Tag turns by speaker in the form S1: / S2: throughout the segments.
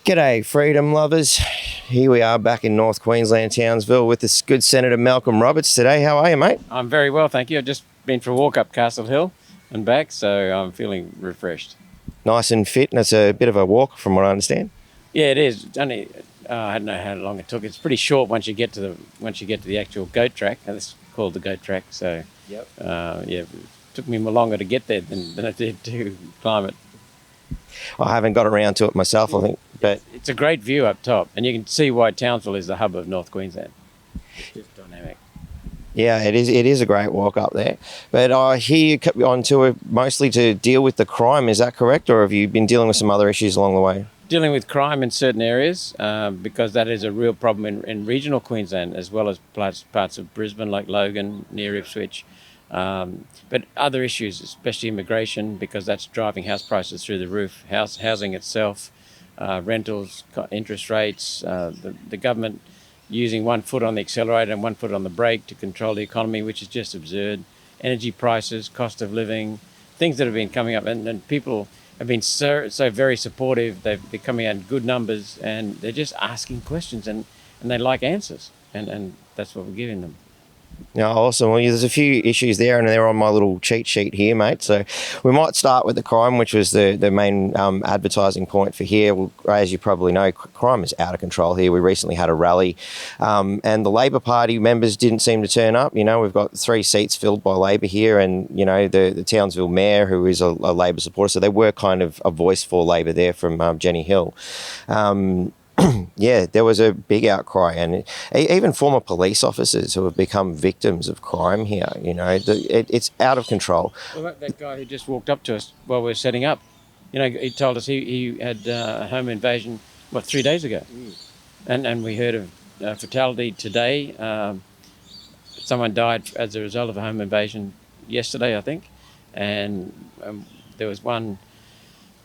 S1: G'day, freedom lovers. Here we are back in North Queensland, Townsville, with this good Senator Malcolm Roberts today. How are you, mate?
S2: I'm very well, thank you. I've just been for a walk up Castle Hill and back, so I'm feeling refreshed.
S1: Nice and fit, and it's a bit of a walk from what I understand.
S2: Yeah, it is. It's only I don't know how long it took. It's pretty short once you get to the actual goat track. It's called the goat track. So yeah, it took me longer to get there than it did to climb it.
S1: I haven't got around to it myself, I think, but
S2: It's a great view up top, and you can see why Townsville is the hub of North Queensland. It's just dynamic.
S1: yeah, it is. It is a great walk up there. But I hear you on tour mostly to deal with the crime. Is that correct, or have you been dealing with some other issues along the way?
S2: Dealing with crime in certain areas, because that is a real problem in regional Queensland as well as parts of Brisbane like Logan, near Ipswich. But other issues, especially immigration, because that's driving house prices through the roof, housing itself, rentals, interest rates, the government using one foot on the accelerator and one foot on the brake to control the economy, which is just absurd. Energy prices, cost of living, things that have been coming up, and people have been so very supportive. They're coming out in good numbers, and they're just asking questions, and they like answers, and that's what we're giving them.
S1: Yeah, awesome. Well, there's a few issues there, and they're on my little cheat sheet here, mate. So we might start with the crime, which was the main advertising point for here. Well, as you probably know, crime is out of control here. We recently had a rally, and the Labor Party members didn't seem to turn up. You know, we've got 3 seats filled by Labor here, and, you know, the Townsville mayor, who is a Labor supporter, so they were kind of a voice for Labor there from Jenny Hill. Yeah, there was a big outcry, and even former police officers who have become victims of crime here. You know, it's out of control.
S2: Well, that guy who just walked up to us while we were setting up, you know, he told us he had a home invasion, 3 days ago? And we heard of a fatality today. Someone died as a result of a home invasion yesterday, I think, and there was one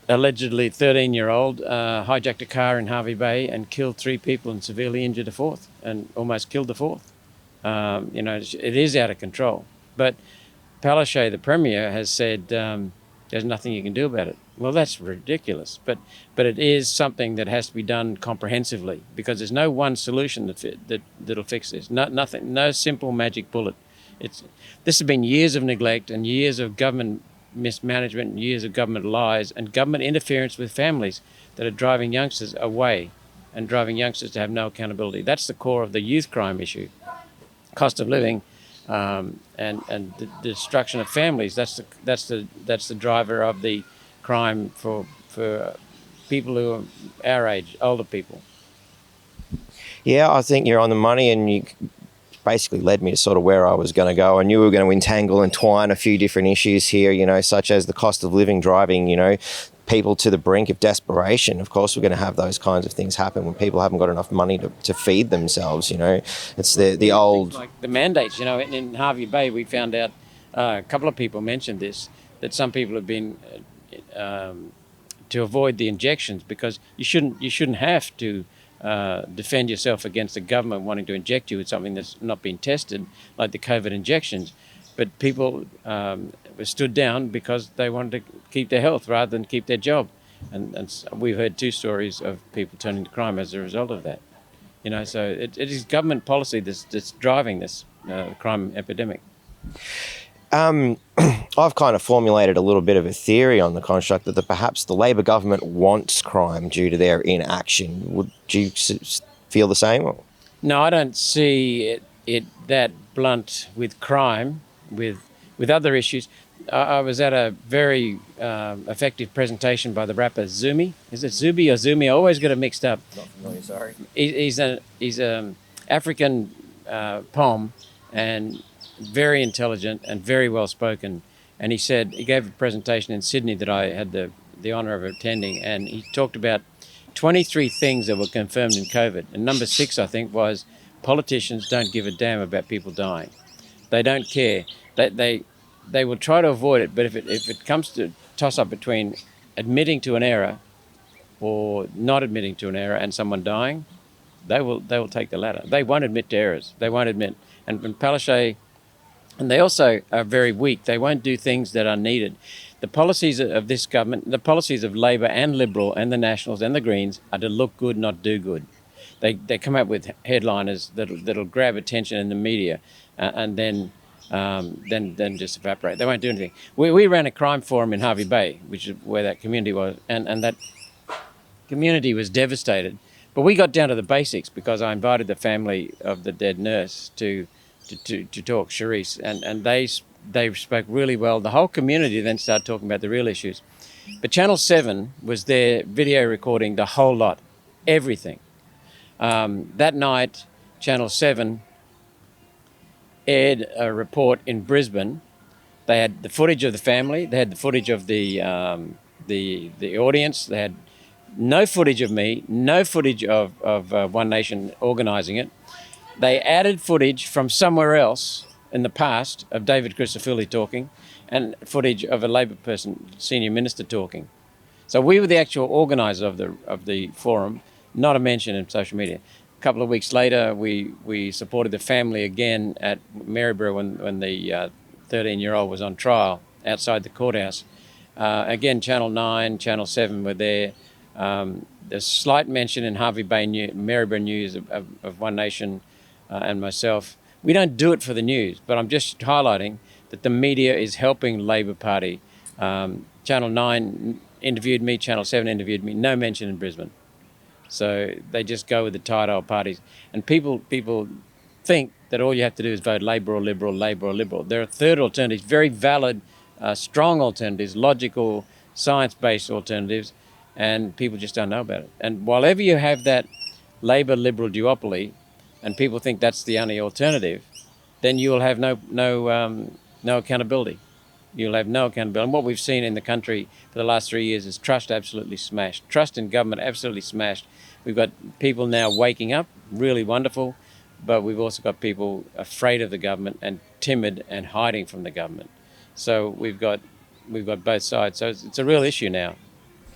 S2: allegedly 13-year-old hijacked a car in Harvey Bay and killed 3 people and severely injured a 4th, and almost killed the 4th. You know, it is out of control. But Palaszczuk, the Premier, has said there's nothing you can do about it. Well, that's ridiculous. But it is something that has to be done comprehensively, because there's no one solution that'll fix this. Nothing. No simple magic bullet. This has been years of neglect and years of government mismanagement and years of government lies and government interference with families that are driving youngsters away and driving youngsters to have no accountability. That's the core of the youth crime issue. Cost of living, and the destruction of families. That's the driver of the crime for people who are our age, older people.
S1: Yeah, I think you're on the money, and you basically led me to sort of where I was going to go. I knew we were going to entangle and twine a few different issues here, you know, such as the cost of living driving, you know, people to the brink of desperation. Of course, we're going to have those kinds of things happen when people haven't got enough money to feed themselves, you know. It's the old...
S2: Like the mandates, you know, in Harvey Bay we found out, a couple of people mentioned this, that some people have been, to avoid the injections, because you shouldn't have to defend yourself against the government wanting to inject you with something that's not been tested, like the COVID injections. But people were stood down because they wanted to keep their health rather than keep their job. And we've heard 2 stories of people turning to crime as a result of that. You know, so it is government policy that's driving this crime epidemic.
S1: I've kind of formulated a little bit of a theory on the construct that perhaps the Labor government wants crime due to their inaction. Would you feel the same?
S2: No, I don't see it that blunt with crime, with other issues. I was at a very effective presentation by the rapper Zumi. Is it Zubi or Zumi? I always get it mixed up.
S1: Not familiar, sorry.
S2: He's an African poem, and very intelligent and very well spoken. And he gave a presentation in Sydney that I had the honour of attending, and he talked about 23 things that were confirmed in COVID. And number 6, I think, was politicians don't give a damn about people dying. They don't care. They will try to avoid it, but if it comes to toss up between admitting to an error or not admitting to an error and someone dying, they will take the latter. They won't admit to errors. They won't admit. And Palaszczuk, and they also are very weak. They won't do things that are needed. The policies of this government, the policies of Labor and Liberal and the Nationals and the Greens are to look good, not do good. They come up with headliners that'll grab attention in the media, and then just evaporate. They won't do anything. We ran a crime forum in Harvey Bay, which is where that community was, and that community was devastated. But we got down to the basics because I invited the family of the dead nurse to talk, Charisse, and they spoke really well. The whole community then started talking about the real issues. But Channel 7 was there video recording the whole lot, everything. That night, Channel 7 aired a report in Brisbane. They had the footage of the family. They had the footage of the audience. They had no footage of me, no footage of One Nation organising it. They added footage from somewhere else in the past of David Crisafulli talking and footage of a Labor person, senior minister, talking. So we were the actual organisers of the forum, not a mention in social media. A couple of weeks later, we supported the family again at Maryborough when the 13-year-old was on trial outside the courthouse. Again, Channel 9, Channel 7 were there. There's slight mention in Harvey Bay Maryborough News of One Nation and myself. We don't do it for the news, but I'm just highlighting that the media is helping Labor Party. Channel 9 interviewed me, Channel 7 interviewed me, no mention in Brisbane. So they just go with the tight old parties. And people think that all you have to do is vote Labor or Liberal, Labor or Liberal. There are third alternatives, very valid, strong alternatives, logical, science-based alternatives, and people just don't know about it. And while ever you have that Labor-Liberal duopoly, and people think that's the only alternative, then you will have no accountability. You'll have no accountability. And what we've seen in the country for the last 3 years is trust absolutely smashed. Trust in government absolutely smashed. We've got people now waking up, really wonderful, but we've also got people afraid of the government and timid and hiding from the government. So we've got both sides. So it's a real issue now.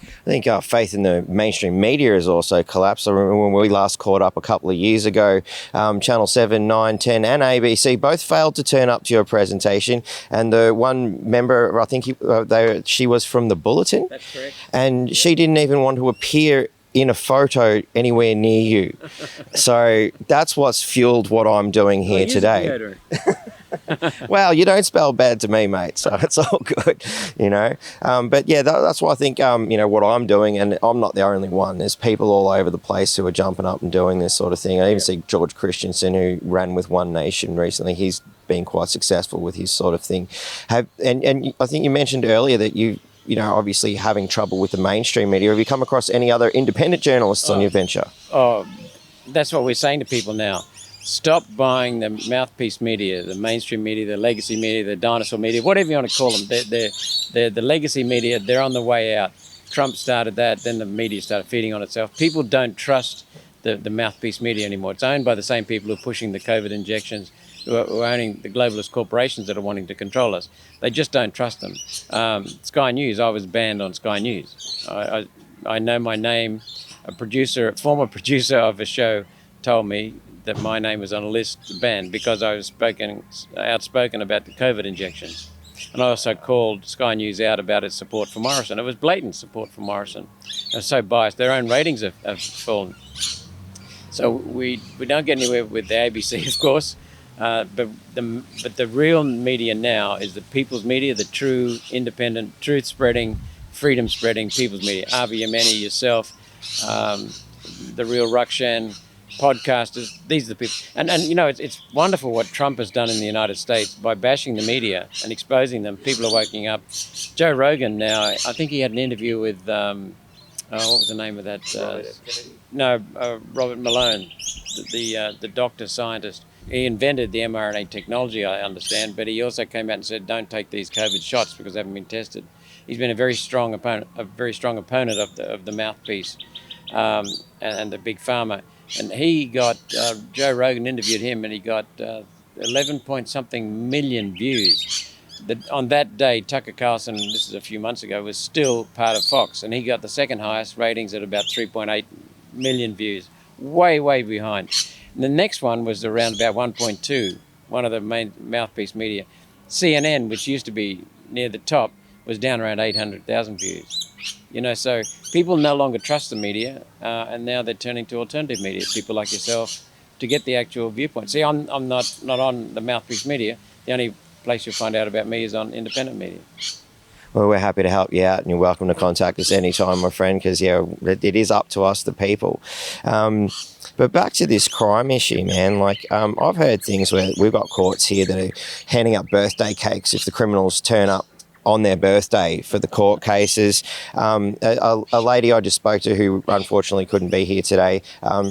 S1: I think faith in the mainstream media has also collapsed. I remember when we last caught up a couple of years ago, Channel 7, 9, 10 and ABC both failed to turn up to your presentation. And the one member, I think she was from the Bulletin.
S2: That's correct.
S1: And she didn't even want to appear in a photo anywhere near you. So that's what's fueled what I'm doing here today. Well, you don't spell bad to me, mate, so it's all good, you know. But yeah, that's why I think, what I'm doing, and I'm not the only one. There's people all over the place who are jumping up and doing this sort of thing. I even see George Christensen, who ran with One Nation recently. He's been quite successful with his sort of thing. And I think you mentioned earlier that you obviously having trouble with the mainstream media. Have you come across any other independent journalists on your venture?
S2: Oh, that's what we're saying to people now. Stop buying the mouthpiece media, the mainstream media, the legacy media, the dinosaur media, whatever you want to call them. They're the legacy media. They're on the way out. Trump started that, then the media started feeding on itself. People don't trust the mouthpiece media anymore. It's owned by the same people who are pushing the COVID injections, who are owning the globalist corporations that are wanting to control us. They just don't trust them. Sky News, I was banned on Sky News. I know my name. A former producer of a show told me that my name was on a list banned because I was outspoken about the COVID injections. And I also called Sky News out about its support for Morrison. It was blatant support for Morrison. It was so biased. Their own ratings have fallen. So we don't get anywhere with the ABC, of course, but the real media now is the people's media, the true, independent, truth-spreading, freedom-spreading people's media. Avi Yemeni, yourself, the real Rukshan, podcasters, these are the people. And it's wonderful what Trump has done in the United States by bashing the media and exposing them. People are waking up. Joe Rogan now, I think he had an interview with, what was the name of that? Robert Malone, the doctor scientist. He invented the mRNA technology, I understand, but he also came out and said, don't take these COVID shots because they haven't been tested. He's been a very strong opponent of the mouthpiece and the big pharma. And he got, Joe Rogan interviewed him and he got 11 point something million views. On that day, Tucker Carlson, this is a few months ago, was still part of Fox, and he got the second highest ratings at about 3.8 million views, way, way behind. And the next one was around about 1.2, one of the main mouthpiece media. CNN, which used to be near the top, was down around 800,000 views. So people no longer trust the media, and now they're turning to alternative media, people like yourself, to get the actual viewpoint. See, I'm not on the mouthpiece media. The only place you'll find out about me is on independent media.
S1: Well, we're happy to help you out, and you're welcome to contact us anytime, my friend, because, it is up to us, the people. But back to this crime issue, man, I've heard things where we've got courts here that are handing out birthday cakes if the criminals turn up on their birthday for the court cases. A lady I just spoke to, who unfortunately couldn't be here today,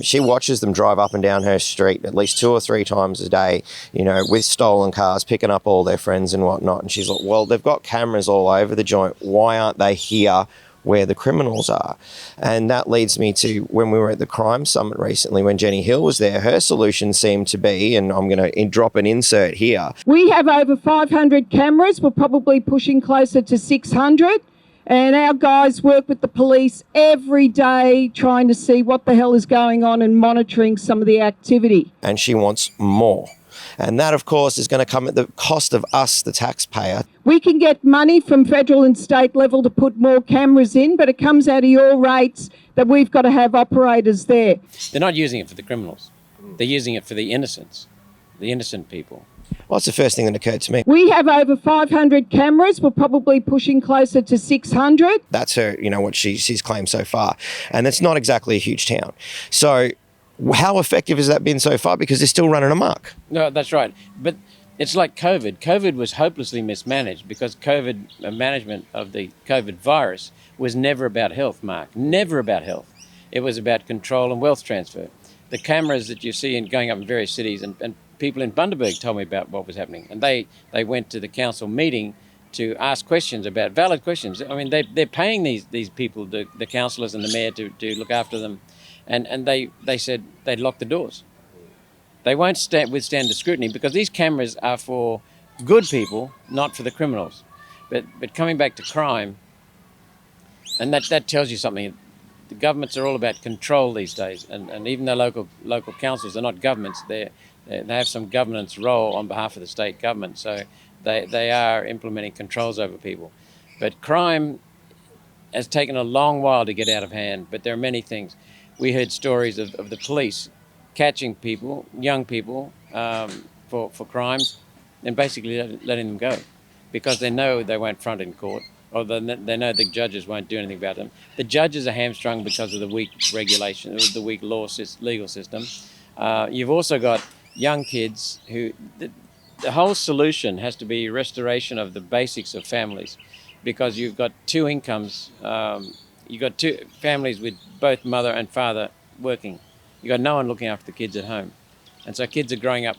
S1: she watches them drive up and down her street at least 2 or 3 times a day, with stolen cars, picking up all their friends and whatnot. And she's like, well, they've got cameras all over the joint. Why aren't they here where the criminals are? And that leads me to when we were at the crime summit recently, when Jenny Hill was there, her solution seemed to be, and I'm going to drop an insert here.
S3: We have over 500 cameras. We're probably pushing closer to 600. And our guys work with the police every day trying to see what the hell is going on and monitoring some of the activity.
S1: And she wants more. And that, of course, is going to come at the cost of us, the taxpayer.
S3: We can get money from federal and state level to put more cameras in, but it comes out of your rates that we've got to have operators there.
S2: They're not using it for the criminals. They're using it for the innocents, the innocent people.
S1: Well, it's the first thing that occurred to me.
S3: We have over 500 cameras. We're probably pushing closer to 600.
S1: That's her, what she's claimed so far. And it's not exactly a huge town. So how effective has that been so far? Because they're still running amok.
S2: No, that's right. But it's like COVID. COVID was hopelessly mismanaged because management of the COVID virus was never about health, Mark. Never about health. It was about control and wealth transfer. The cameras that you see going up in various cities, and people in Bundaberg told me about what was happening. And they went to the council meeting to ask questions about valid questions. I mean, they're paying these people, the councillors and the mayor, to look after them. And they said they'd lock the doors. They won't withstand the scrutiny because these cameras are for good people, not for the criminals. But coming back to crime, and that tells you something. The governments are all about control these days, and even though local councils are not governments, they have some governance role on behalf of the state government. So they are implementing controls over people. But crime has taken a long while to get out of hand. But there are many things. We heard stories of the police catching people, young people, for crimes, and basically letting them go because they know they won't front in court, or they know the judges won't do anything about them. The judges are hamstrung because of the weak regulation, the weak legal system. You've also got young kids who... The whole solution has to be restoration of the basics of families, because you've got 2 incomes. You've got 2 families with both mother and father working. You've got no one looking after the kids at home. And so kids are growing up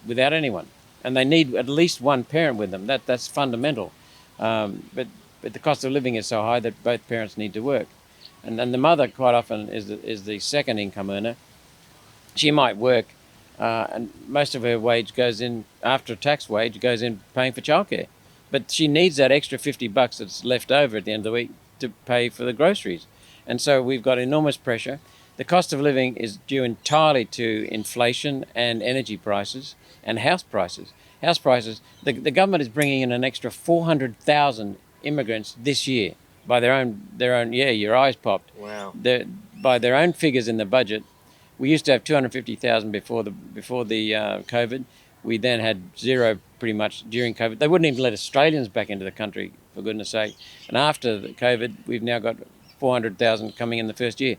S2: without anyone. And they need at least one parent with them. That's fundamental. But the cost of living is so high that both parents need to work. And the mother quite often is the second income earner. She might work, and most of her wage goes in, after a tax wage, goes in paying for childcare. But she needs that extra $50 that's left over at the end of the week to pay for the groceries. And so we've got enormous pressure. The cost of living is due entirely to inflation and energy prices and house prices. House prices, the government is bringing in an extra 400,000 immigrants this year by their own, yeah, your eyes popped.
S1: Wow.
S2: By their own figures in the budget. We used to have 250,000 before the COVID. We then had 0 pretty much during COVID. They wouldn't even let Australians back into the country, for goodness sake. And after the COVID, we've now got 400,000 coming in the first year.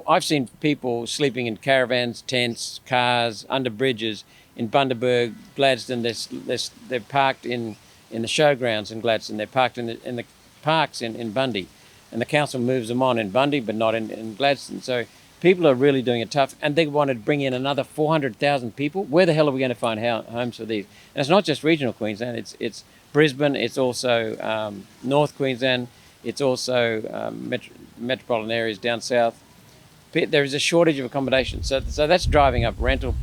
S2: I've seen people sleeping in caravans, tents, cars, under bridges in Bundaberg, Gladstone. They're parked in the showgrounds in Gladstone. They're parked in the parks in Bundy. And the council moves them on in Bundy, but not in Gladstone. So people are really doing it tough, and they want to bring in another 400,000 people. Where the hell are we going to find homes for these? And it's not just regional Queensland. It's Brisbane. It's also North Queensland. It's also metropolitan areas down south. There is a shortage of accommodation, so that's driving up rental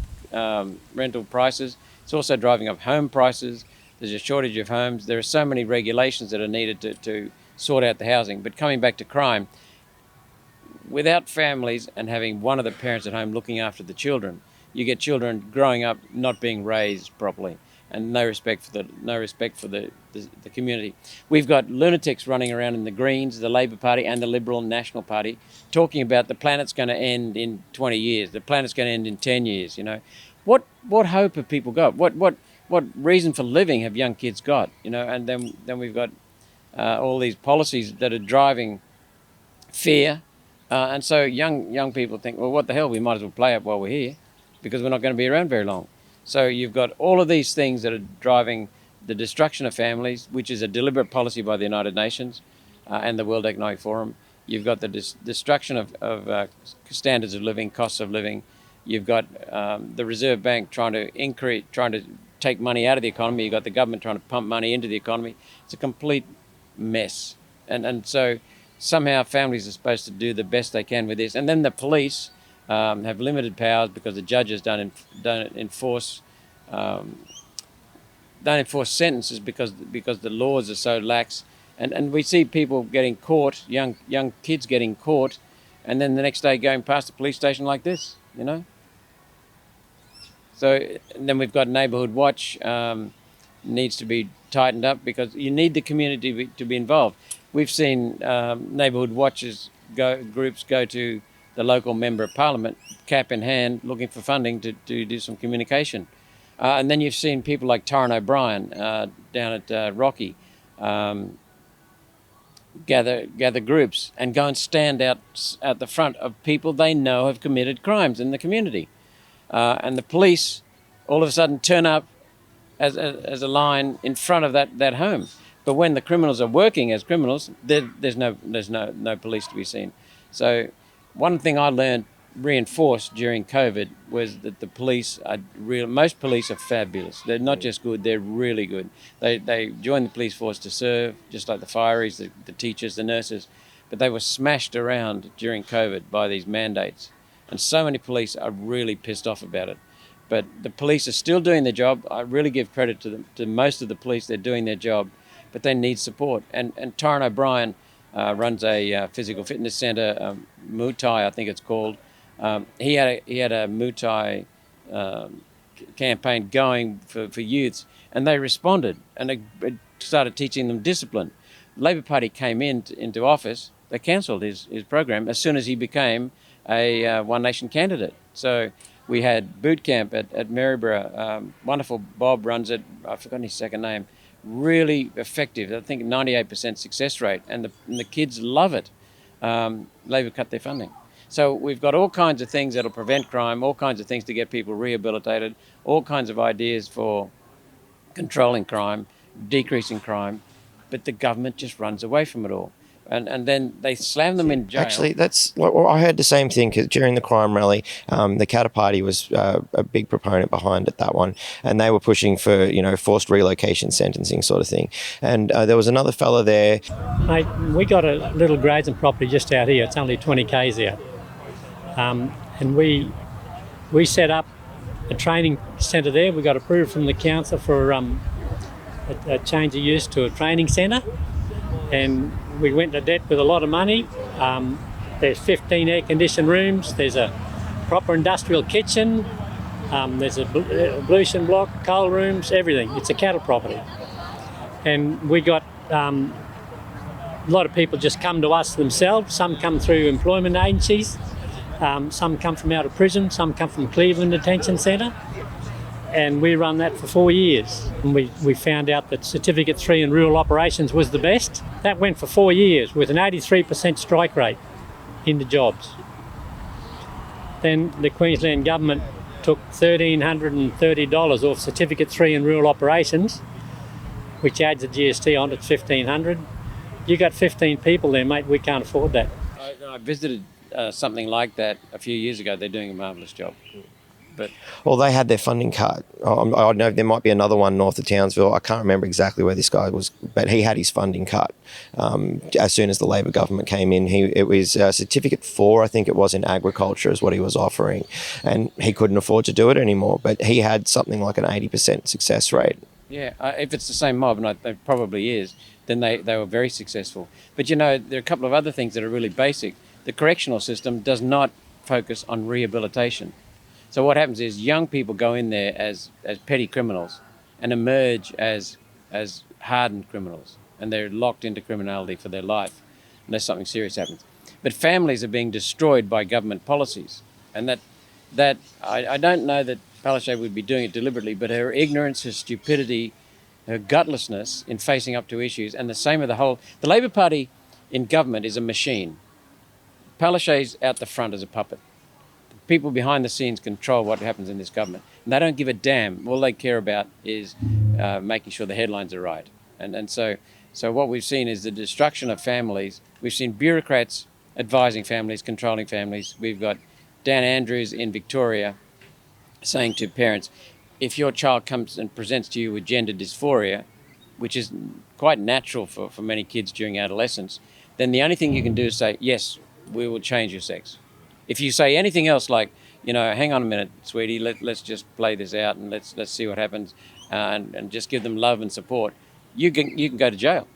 S2: prices. It's also driving up home prices. There's a shortage of homes. There are so many regulations that are needed to sort out the housing. But coming back to crime, without families and having one of the parents at home looking after the children, you get children growing up not being raised properly. and no respect for the community. We've got lunatics running around in the Greens, the Labor Party, and the Liberal National Party, talking about the planet's going to end in 20 years. The planet's going to end in 10 years. You know, what hope have people got? What reason for living have young kids got? You know, and then we've got all these policies that are driving fear, and so young people think, well, what the hell? We might as well play it while we're here, because we're not going to be around very long. So you've got all of these things that are driving the destruction of families, which is a deliberate policy by the United Nations and the World Economic Forum. You've got the destruction of standards of living, costs of living. You've got the Reserve Bank trying to take money out of the economy. You've got the government trying to pump money into the economy. It's a complete mess. And so somehow families are supposed to do the best they can with this. And then the police have limited powers because the judges don't enforce sentences because the laws are so lax. And we see people getting caught, young kids getting caught, and then the next day going past a police station like this, you know. So and then we've got Neighbourhood Watch, needs to be tightened up because you need the community to be involved. We've seen Neighbourhood Watches groups go to the local member of parliament, cap in hand, looking for funding to do some communication. And then you've seen people like Taryn O'Brien down at Rocky gather groups and go and stand out at the front of people they know have committed crimes in the community. And the police all of a sudden turn up as a line in front of that home. But when the criminals are working as criminals, there's no police to be seen. So one thing I learned, reinforced during COVID, was that the police are real. Most police are fabulous. They're not just good; they're really good. They join the police force to serve, just like the fireys, the teachers, the nurses. But they were smashed around during COVID by these mandates, and so many police are really pissed off about it. But the police are still doing their job. I really give credit to them. To most of the police, they're doing their job, but they need support. And Taryn O'Brien runs a physical fitness centre, Muay Thai, I think it's called. He had a Muay Thai campaign going for youths, and they responded and they started teaching them discipline. The Labor Party came into office. They cancelled his program as soon as he became a One Nation candidate. So we had boot camp at Maryborough. Wonderful Bob runs it. I've forgotten his second name. Really effective. I think 98% success rate, and the kids love it. Labor cut their funding. So we've got all kinds of things that'll prevent crime, all kinds of things to get people rehabilitated, all kinds of ideas for controlling crime, decreasing crime, but the government just runs away from it all. And then they slam them in jail.
S1: Actually, I heard the same thing, 'cause during the crime rally, the Katter Party was a big proponent behind it, that one, and they were pushing for, you know, forced relocation sentencing sort of thing. And there was another fella there.
S4: Mate, we got a little grazing property just out here. It's only 20 k's out, and we set up a training centre there. We got approved from the council for a change of use to a training centre, and we went to debt with a lot of money. There's 15 air-conditioned rooms. There's a proper industrial kitchen. There's a ablution block, coal rooms, everything. It's a cattle property. And we got a lot of people just come to us themselves. Some come through employment agencies. Some come from out of prison. Some come from Cleveland Detention Centre. And we run that for 4 years. And we found out that Certificate 3 in rural operations was the best. That went for 4 years with an 83% strike rate into jobs. Then the Queensland government took $1,330 off Certificate 3 in rural operations, which adds a GST on it, $1,500. You got 15 people there, mate, we can't afford that.
S2: I visited something like that a few years ago. They're doing a marvellous job. But
S1: Well, they had their funding cut. I know there might be another one north of Townsville. I can't remember exactly where this guy was, but he had his funding cut as soon as the Labor government came in. It was Certificate 4, I think it was, in agriculture is what he was offering, and he couldn't afford to do it anymore. But he had something like an 80% success rate.
S2: yeah, if it's the same mob, and it probably is, then they were very successful. But you know, there are a couple of other things that are really basic. The correctional system does not focus on rehabilitation. So what happens is young people go in there as petty criminals, and emerge as hardened criminals, and they're locked into criminality for their life unless something serious happens. But families are being destroyed by government policies, and that I don't know that Palaszczuk would be doing it deliberately, but her ignorance, her stupidity, her gutlessness in facing up to issues, and the same with the Labor Party in government is a machine. Palaszczuk's out the front as a puppet. People behind the scenes control what happens in this government, and they don't give a damn. All they care about is making sure the headlines are right. And so what we've seen is the destruction of families. We've seen bureaucrats advising families, controlling families. We've got Dan Andrews in Victoria saying to parents, if your child comes and presents to you with gender dysphoria, which is quite natural for many kids during adolescence, then the only thing you can do is say, yes, we will change your sex. If you say anything else like, hang on a minute, sweetie, let's just play this out and let's see what happens, and just give them love and support, you can go to jail.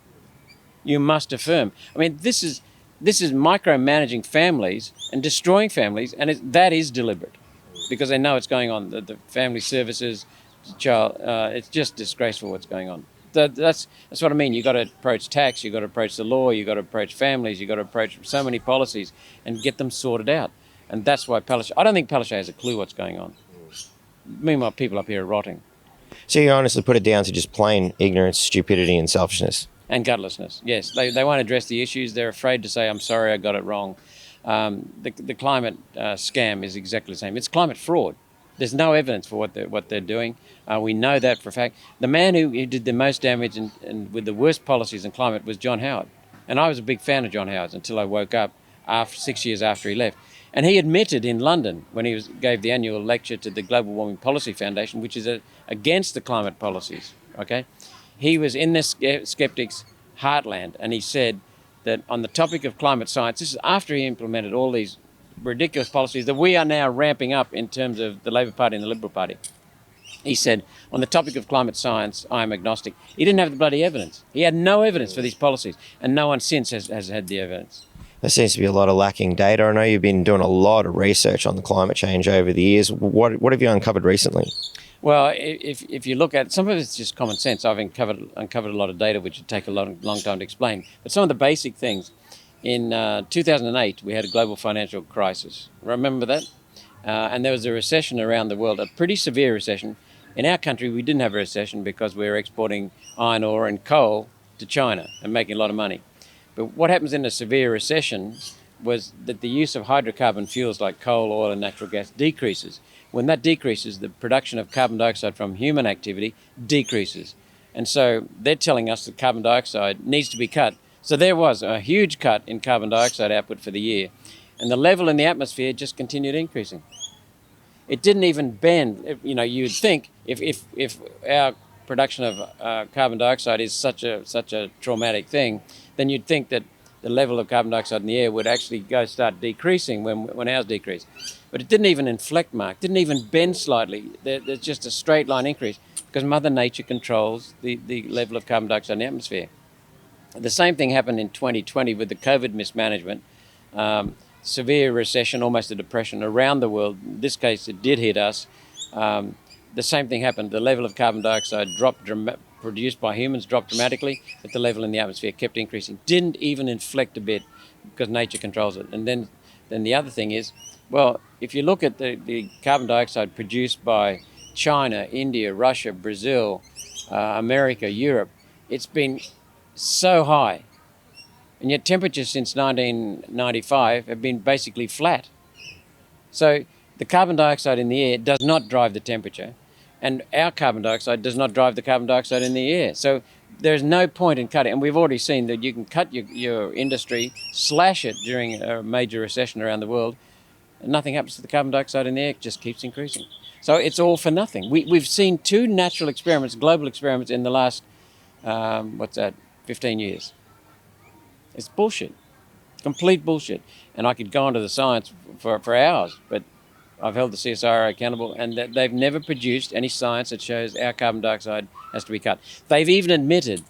S2: You must affirm. I mean, this is micromanaging families and destroying families, and that is deliberate, because they know it's going on. The family services, child, it's just disgraceful what's going on. That's what I mean. You've got to approach tax, you've got to approach the law, you've got to approach families, you've got to approach so many policies and get them sorted out. And that's why I don't think Palaszczuk has a clue what's going on. Meanwhile, people up here are rotting.
S1: So you honestly put it down to just plain ignorance, stupidity and selfishness.
S2: And gutlessness, yes. They won't address the issues. They're afraid to say, I'm sorry, I got it wrong. The climate scam is exactly the same. It's climate fraud. There's no evidence for what they're doing. We know that for a fact. The man who did the most damage and with the worst policies in climate was John Howard. And I was a big fan of John Howard's until I woke up 6 years after he left. And he admitted in London when he gave the annual lecture to the Global Warming Policy Foundation, which is against the climate policies, okay? He was in the skeptics' heartland, and he said that on the topic of climate science, this is after he implemented all these ridiculous policies that we are now ramping up in terms of the Labor Party and the Liberal Party. He said, on the topic of climate science, I am agnostic. He didn't have the bloody evidence. He had no evidence for these policies, and no one since has had the evidence.
S1: There seems to be a lot of lacking data. I know you've been doing a lot of research on the climate change over the years. What have you uncovered recently?
S2: Well, if you look at some of it's just common sense. I've uncovered a lot of data which would take a long time to explain. But some of the basic things. In 2008, we had a global financial crisis. Remember that? And there was a recession around the world, a pretty severe recession. In our country, we didn't have a recession because we were exporting iron ore and coal to China and making a lot of money. But what happens in a severe recession was that the use of hydrocarbon fuels like coal, oil and natural gas decreases. When that decreases, the production of carbon dioxide from human activity decreases. And so they're telling us that carbon dioxide needs to be cut. So there was a huge cut in carbon dioxide output for the year. And the level in the atmosphere just continued increasing. It didn't even bend. You'd think if our production of carbon dioxide is such a traumatic thing, then you'd think that the level of carbon dioxide in the air would actually start decreasing when ours decreased. But it didn't even inflect, Mark, didn't even bend slightly. There's just a straight line increase because Mother Nature controls the level of carbon dioxide in the atmosphere. The same thing happened in 2020 with the COVID mismanagement. Severe recession, almost a depression around the world. In this case, it did hit us. The same thing happened. The level of carbon dioxide produced by humans dropped dramatically, but the level in the atmosphere kept increasing. Didn't even inflect a bit because nature controls it. And then the other thing is, well, if you look at the carbon dioxide produced by China, India, Russia, Brazil, America, Europe, it's been so high. And yet temperatures since 1995 have been basically flat. So the carbon dioxide in the air does not drive the temperature, and our carbon dioxide does not drive the carbon dioxide in the air. So there's no point in cutting. And we've already seen that you can cut your industry, slash it during a major recession around the world, and nothing happens to the carbon dioxide in the air, it just keeps increasing. So it's all for nothing. We've seen two natural experiments, global experiments, in the last, 15 years. It's bullshit, complete bullshit. And I could go into the science for hours, but I've held the CSIRO accountable, and that they've never produced any science that shows our carbon dioxide has to be cut. They've even admitted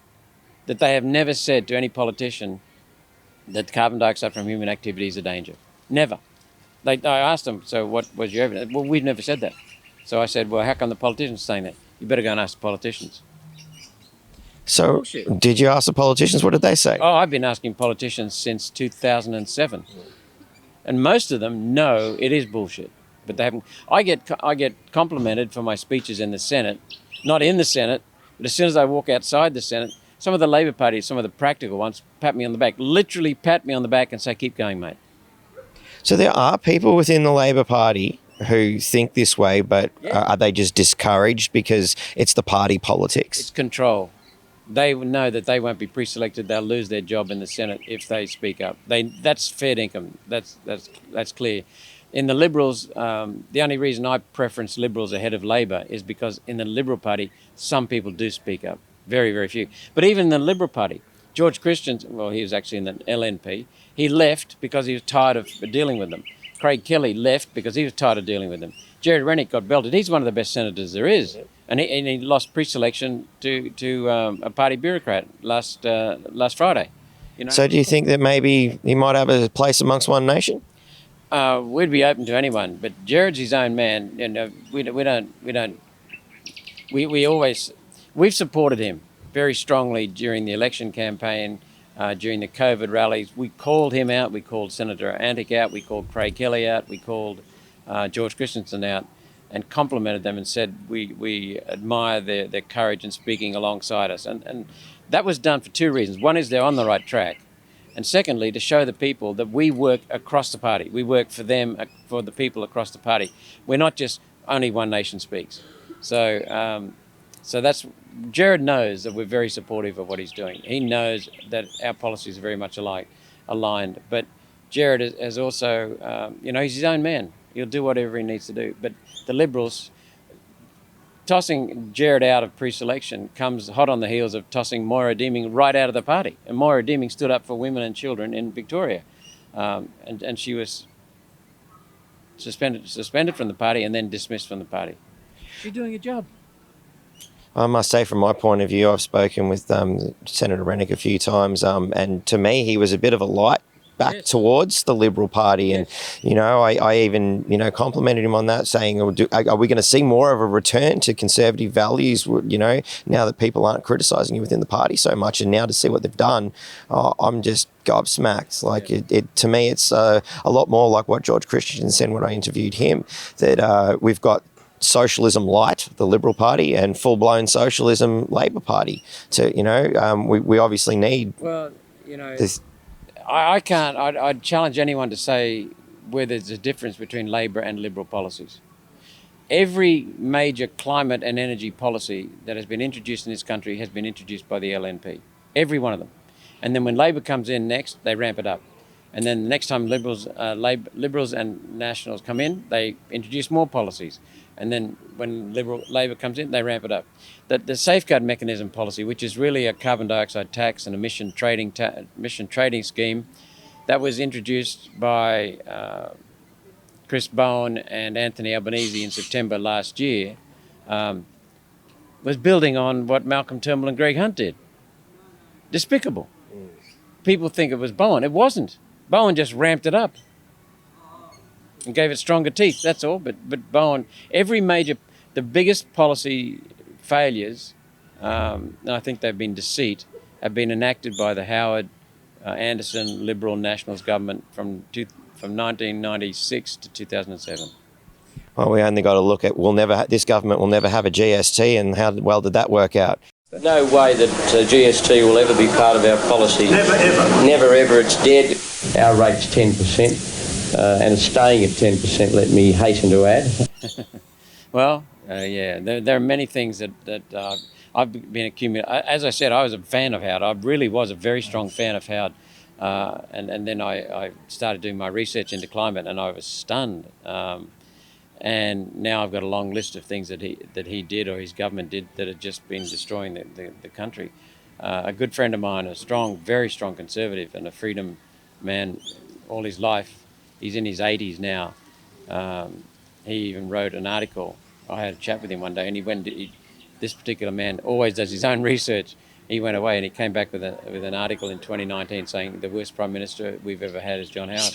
S2: that they have never said to any politician that carbon dioxide from human activity is a danger. Never. I asked them, so what was your evidence? Well, we've never said that. So I said, well, how come the politicians are saying that? you better go and ask the politicians.
S1: So,
S2: Bullshit.
S1: did you ask the politicians? What did they say?
S2: Oh, I've been asking politicians since 2007, and most of them know it is bullshit. But they haven't. I get complimented for my speeches in the Senate, not in the Senate, but as soon as I walk outside the Senate, some of the Labor Party, some of the practical ones, pat me on the back, literally pat me on the back and say, "Keep going, mate."
S1: So there are people within the Labor Party who think this way, but are they just discouraged because it's the party politics?
S2: It's control. They know that they won't be pre-selected. They'll lose their job in the Senate if they speak up. That's fair income. That's clear. In the Liberals, the only reason I preference Liberals ahead of Labor is because in the Liberal Party, some people do speak up. Very, very few. But even in the Liberal Party, George Christian, well, he was actually in the LNP, he left because he was tired of dealing with them. Craig Kelly left because he was tired of dealing with them. Jared Rennick got belted. He's one of the best senators there is. And he lost pre-selection to a party bureaucrat last Friday. You know?
S1: So do you think that maybe he might have a place amongst One Nation?
S2: We'd be open to anyone, but Jared's his own man, and we've supported him very strongly during the election campaign, during the COVID rallies. We called him out. We called Senator Antic out. We called Craig Kelly out. We called George Christensen out, and complimented them and said we admire their courage in speaking alongside us. And that was done for two reasons. One is they're on the right track. And secondly, to show the people that we work across the party. We work for them, for the people across the party. We're not just only One Nation speaks. So that's, Jared knows that we're very supportive of what he's doing. He knows that our policies are very much aligned. But Jared has also, he's his own man. He'll do whatever he needs to do. But the Liberals, tossing Jared out of pre-selection comes hot on the heels of tossing Moira Deeming right out of the party. And Moira Deeming stood up for women and children in Victoria. And she was suspended from the party and then dismissed from the party. She's doing a job.
S1: I must say, from my point of view, I've spoken with Senator Rennick a few times, and to me, he was a bit of a light back towards the Liberal Party. And, I even, complimented him on that, saying, are we going to see more of a return to conservative values, now that people aren't criticising you within the party so much? And now to see what they've done, I'm just gobsmacked. Like, it to me, it's a lot more like what George Christensen said when I interviewed him, that we've got socialism light, the Liberal Party, and full-blown socialism Labor Party. We obviously need this.
S2: I'd challenge anyone to say where there's a difference between Labor and Liberal policies. Every major climate and energy policy that has been introduced in this country has been introduced by the LNP. Every one of them. And then when Labor comes in next, they ramp it up. And then the next time Liberals and Nationals come in, they introduce more policies. And then when Labor comes in, they ramp it up. The safeguard mechanism policy, which is really a carbon dioxide tax and emission trading scheme, that was introduced by Chris Bowen and Anthony Albanese in September last year, was building on what Malcolm Turnbull and Greg Hunt did. Despicable. People think it was Bowen. It wasn't. Bowen just ramped it up and gave it stronger teeth, that's all. But Bowen, the biggest policy failures, and I think they've been deceit, have been enacted by the Howard Anderson Liberal Nationals government from 1996 to 2007.
S1: Well, we only got to look at, this government will never have a GST, and how well did that work out?
S5: No way that GST will ever be part of our policy.
S6: Never ever.
S5: Never ever. It's dead. Our rate's 10%, and it's staying at 10%, let me hasten to add.
S2: Well, there are many things that I've been accumulating. As I said, I was a fan of Howard. I really was a very strong fan of Howard. And then I started doing my research into climate, and I was stunned. And now I've got a long list of things that he did or his government did that have just been destroying the country. A good friend of mine, a strong, very strong conservative and a freedom man all his life, he's in his 80s now. He even wrote an article. I had a chat with him one day, and this particular man always does his own research. He went away and he came back with an article in 2019 saying the worst Prime Minister we've ever had is John Howard.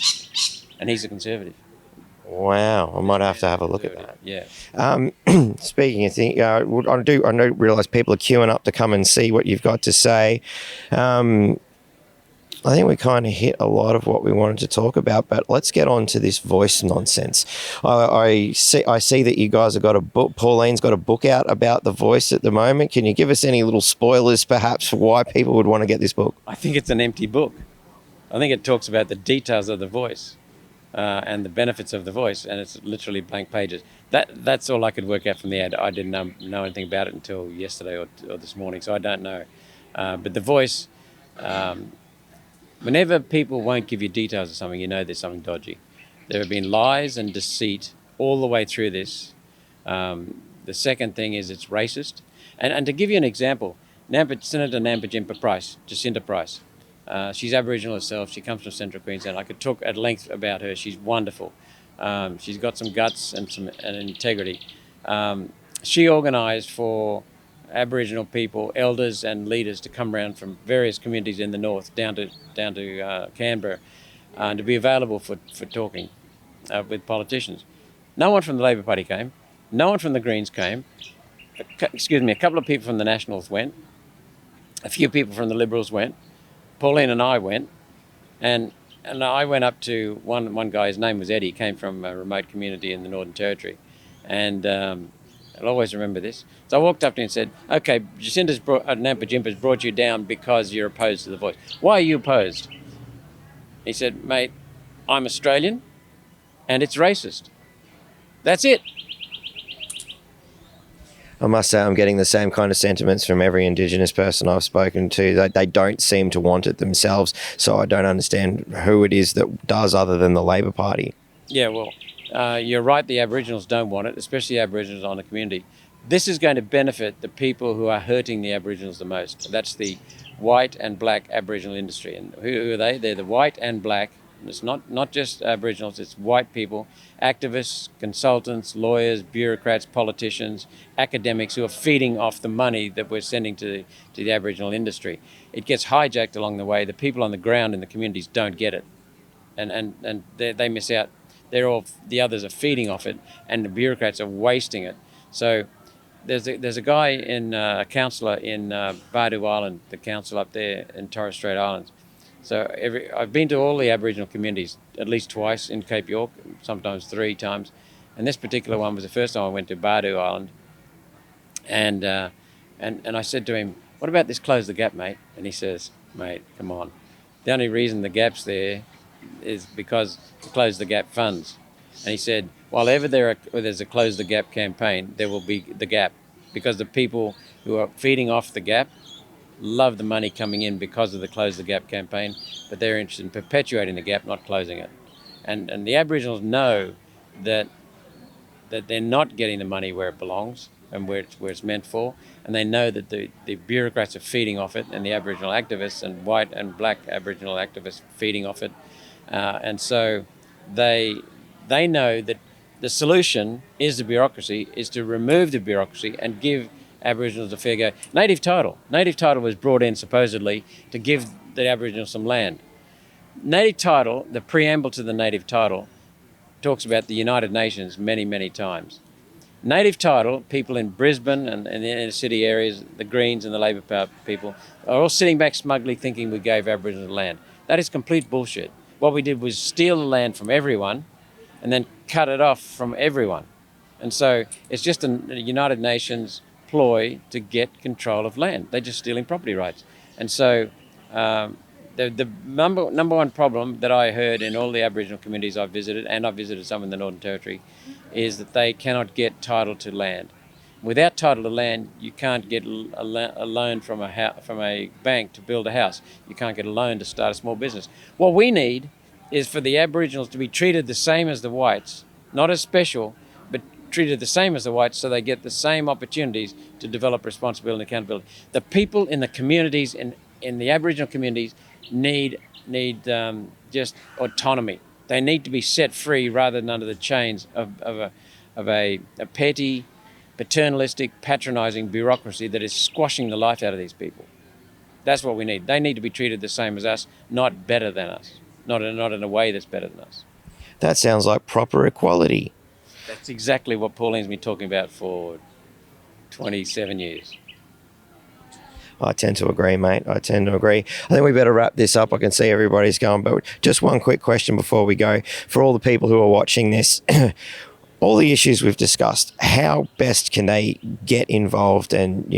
S2: And he's a conservative.
S1: Wow, I might have to have a look at that.
S2: Yeah.
S1: Speaking of things, I do realise people are queuing up to come and see what you've got to say. I think we kind of hit a lot of what we wanted to talk about, but let's get on to this voice nonsense. I see that you guys have got a book. Pauline's got a book out about the voice at the moment. Can you give us any little spoilers, perhaps, for why people would want to get this book?
S2: I think it's an empty book. I think it talks about the details of the voice and the benefits of the voice, and it's literally blank pages. That's all I could work out from the ad. I didn't know anything about it until yesterday or this morning, so I don't know. But the voice... whenever people won't give you details of something, you know there's something dodgy. There have been lies and deceit all the way through this. The second thing is it's racist. And to give you an example, Senator Jacinta Price, she's Aboriginal herself. She comes from Central Queensland. I could talk at length about her. She's wonderful. She's got some guts and integrity. She organised for Aboriginal people, elders and leaders to come around from various communities in the north down to Canberra to be available for talking with politicians. No one from the Labor Party came. No one from the Greens came. A couple of people from the Nationals went. A few people from the Liberals went. Pauline and I went. And I went up to one guy, his name was Eddie, came from a remote community in the Northern Territory. And I'll always remember this. So I walked up to him and said, okay, Nampajimpa's brought you down because you're opposed to the voice. Why are you opposed? He said, mate, I'm Australian and it's racist. That's it.
S1: I must say I'm getting the same kind of sentiments from every Indigenous person I've spoken to. They don't seem to want it themselves, so I don't understand who it is that does other than the Labor Party.
S2: Yeah, well, you're right, the Aboriginals don't want it, especially Aboriginals on the community. This is going to benefit the people who are hurting the Aboriginals the most. That's the white and black Aboriginal industry. And who are they? They're the white and black. It's not just Aboriginals, it's white people, activists, consultants, lawyers, bureaucrats, politicians, academics who are feeding off the money that we're sending to the Aboriginal industry. It gets hijacked along the way. The people on the ground in the communities don't get it. And they miss out. The others are feeding off it, and the bureaucrats are wasting it. So there's a guy a councillor in Bardu Island, the council up there in Torres Strait Islands. So I've been to all the Aboriginal communities at least twice in Cape York, sometimes 3 times. And this particular one was the first time I went to Bardu Island. And I said to him, what about this Close the Gap, mate? And he says, mate, come on. The only reason the gap's there is because of Close the Gap funds. And he said, while ever there's a Close the Gap campaign, there will be the gap, because the people who are feeding off the gap love the money coming in because of the Close the Gap campaign, but they're interested in perpetuating the gap, not closing it. And the Aboriginals know that they're not getting the money where it belongs and where it's meant for, and they know that the bureaucrats are feeding off it, and the Aboriginal activists and white and black Aboriginal activists feeding off it. And so they know that the solution is the bureaucracy, is to remove the bureaucracy and give Aboriginals a fair go. Native title was brought in supposedly to give the Aboriginals some land. Native title, the preamble to the native title, talks about the United Nations many, many times. Native title, people in Brisbane and in the inner city areas, the Greens and the Labor people, are all sitting back smugly thinking we gave Aboriginals land. That is complete bullshit. What we did was steal the land from everyone and then cut it off from everyone. And so it's just a United Nations ploy to get control of land. They're just stealing property rights. And so the number one problem that I heard in all the Aboriginal communities I've visited, and I've visited some in the Northern Territory, is that they cannot get title to land. Without title to land, you can't get a loan from a bank to build a house. You can't get a loan to start a small business. What we need is for the Aboriginals to be treated the same as the whites, not as special, but treated the same as the whites, so they get the same opportunities to develop responsibility and accountability. The people in the communities, in the Aboriginal communities, need just autonomy. They need to be set free rather than under the chains of a petty, paternalistic, patronising bureaucracy that is squashing the life out of these people. That's what we need. They need to be treated the same as us, not better than us, not in a way that's better than us.
S1: That sounds like proper equality.
S2: That's exactly what Pauline's been talking about for 27 years.
S1: I tend to agree, mate. I tend to agree. I think we better wrap this up. I can see everybody's going, but just one quick question before we go. For all the people who are watching this, all the issues we've discussed, how best can they get involved and,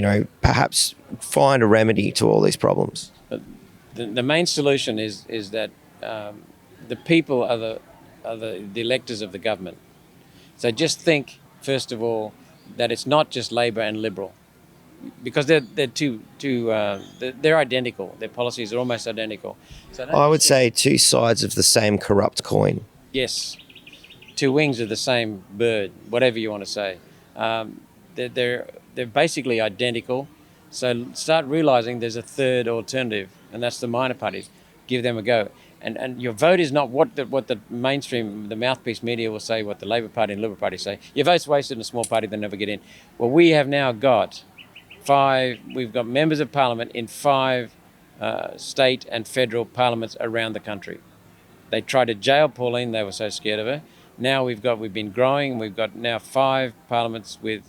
S1: perhaps find a remedy to all these problems?
S2: The main solution is that the people are the electors of the government. So just think, first of all, that it's not just Labor and Liberal, because they're they're identical. Their policies are almost identical. So
S1: I would say two sides of the same corrupt coin.
S2: yes, two wings of the same bird, whatever you want to say. They're basically identical. So start realising there's a third alternative, and that's the minor parties. Give them a go. And your vote is not what the mainstream, the mouthpiece media will say, what the Labor Party and Liberal Party say. Your vote's wasted in a small party, they'll never get in. Well, we have now got we've got members of parliament in 5 state and federal parliaments around the country. They tried to jail Pauline, they were so scared of her. Now we've been growing, we've got now 5 parliaments with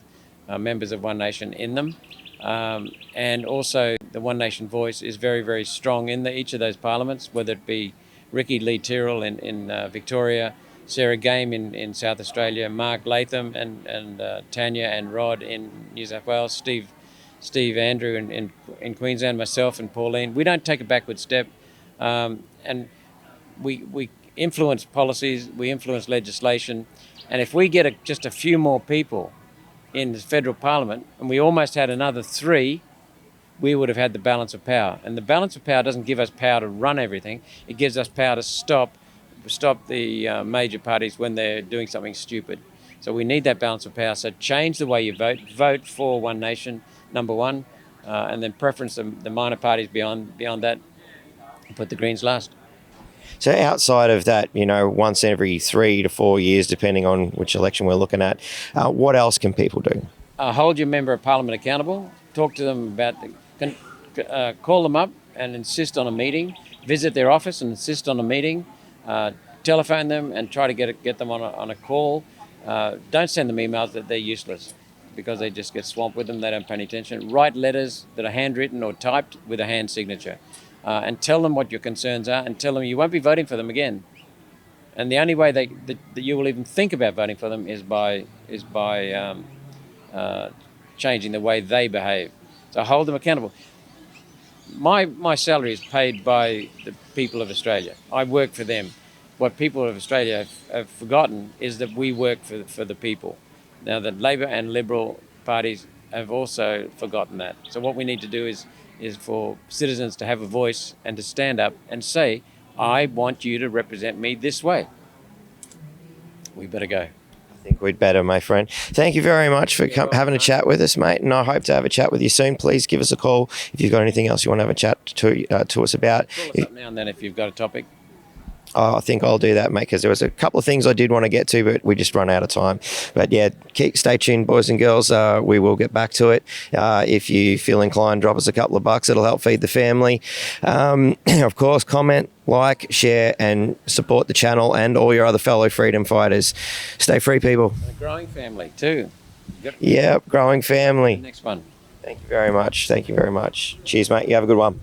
S2: members of One Nation in them. And also the One Nation voice is very, very strong in each of those parliaments, whether it be Ricky Lee Tyrrell in Victoria, Sarah Game in South Australia, Mark Latham and Tanya and Rod in New South Wales, Steve Andrew in Queensland, myself and Pauline. We don't take a backward step, and we influence policies, we influence legislation, and if we get just a few more people in the federal parliament, and we almost had another 3, we would have had the balance of power. And the balance of power doesn't give us power to run everything, it gives us power to stop the major parties when they're doing something stupid. So we need that balance of power. So change the way you vote for One Nation, number one, and then preference the minor parties beyond that, and put the Greens last.
S1: So outside of that, once every 3 to 4 years, depending on which election we're looking at, what else can people do?
S2: Hold your member of parliament accountable. Talk to them about call them up and insist on a meeting. Visit their office and insist on a meeting. Telephone them and try to get them on a call. Don't send them emails that they're useless, because they just get swamped with them. They don't pay any attention. Write letters that are handwritten or typed with a hand signature, and tell them what your concerns are, and tell them you won't be voting for them again. And the only way that you will even think about voting for them is by changing the way they behave. So hold them accountable. My salary is paid by the people of Australia. I work for them. What people of Australia have forgotten is that we work for the people. Now, the Labor and Liberal parties have also forgotten that. So what we need to do is for citizens to have a voice and to stand up and say, I want you to represent me this way. We better go.
S1: I think we'd better, my friend. Thank you very much for having a chat with us, mate, and I hope to have a chat with you soon. Please give us a call if you've got anything else you want to have a chat to us about.
S2: Call us up now and then if you've got a topic.
S1: I think I'll do that, mate, because there was a couple of things I did want to get to, but we just run out of time. But yeah, stay tuned, boys and girls. We will get back to it. If you feel inclined, drop us a couple of bucks. It'll help feed the family. Of course, comment, like, share, and support the channel and all your other fellow freedom fighters. Stay free, people.
S2: And a growing family too.
S1: Yeah, growing family.
S2: Next one.
S1: Thank you very much. Thank you very much. Cheers, mate. You have a good one.